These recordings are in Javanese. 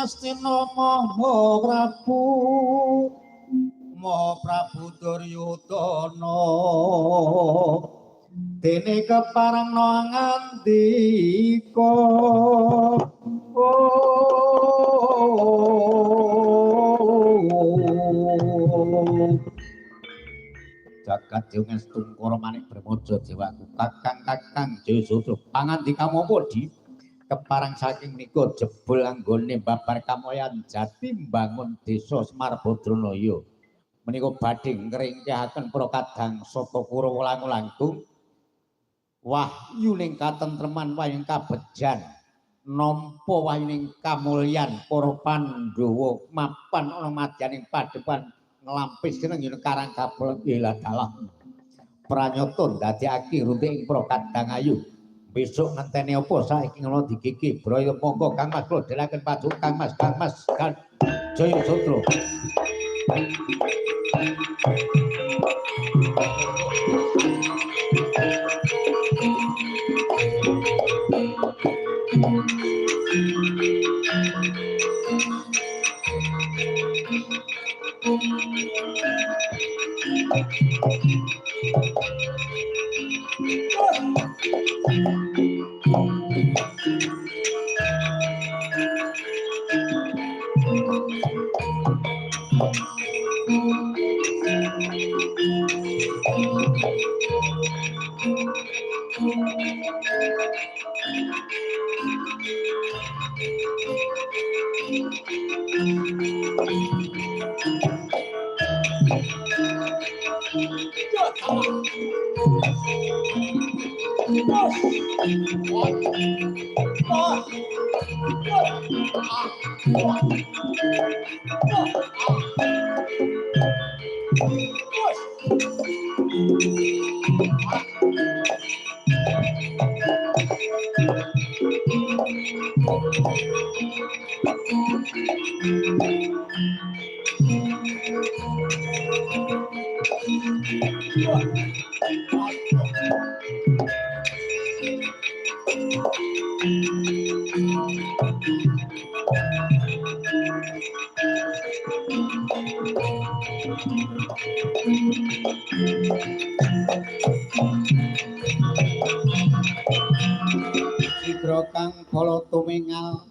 Astina Mahaprabu Duryudana dene keparengna ngandika jagat dewa stungkara manik bremaja dewaku kakang Jayasudra pangandikamu apa di keparang saking nika jebul anggone babar kamoyan jati mbangun desa Semar Badranaya menika badhe ngringkehaken para kadang sapa Kurawa langkung wahyuning katentreman wayang kabejan nampa wayuning kamulyan para Pandhawa mapan ana madyaning padepan nglampis seneng yen karang kabul ila dalah pranyata ndadekake runting para kadang ayu besok ngenteni apa saiki ngono digigih braya monggo Kang Mas kula delaken pajuk Kang Mas kan Jayasudra Sidra kang kala tumingal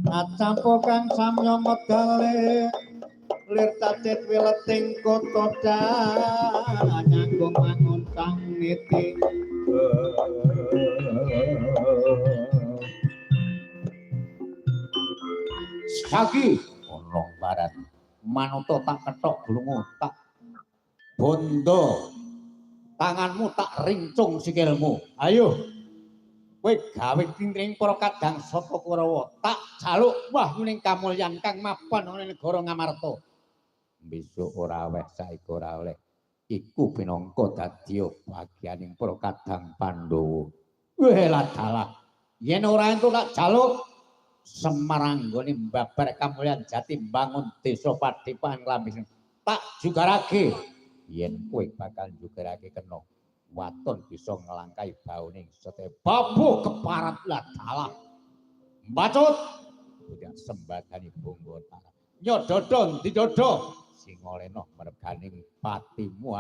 acampa kang samya medale lir cacit wileting kota nyanggung mangun sang niti Sagi ana barat manut tak kethok glungu tak bondo tanganmu tak rincung sikilmu ayo kowe gawe tintring para kadang sapa Kurawa tak jaluk wahyuning kamulyan kang mapan ana negara Ngamarta besok ora weh saiki ora oleh iku pinangka dadi bagianing para kadang Pandhawa weh ladalah yen ora entuk tak jaluk Semarang nggone mbabar kamulyan jati mbangun desa Padipan Klambis tak jugarake yen kowe bakal jugarake kena waton bisa ngelangkai bauning sete babu keparat ladalah mbacut tidak sembadani bonggo tanah nyododon didodo sing olehno merganing patimu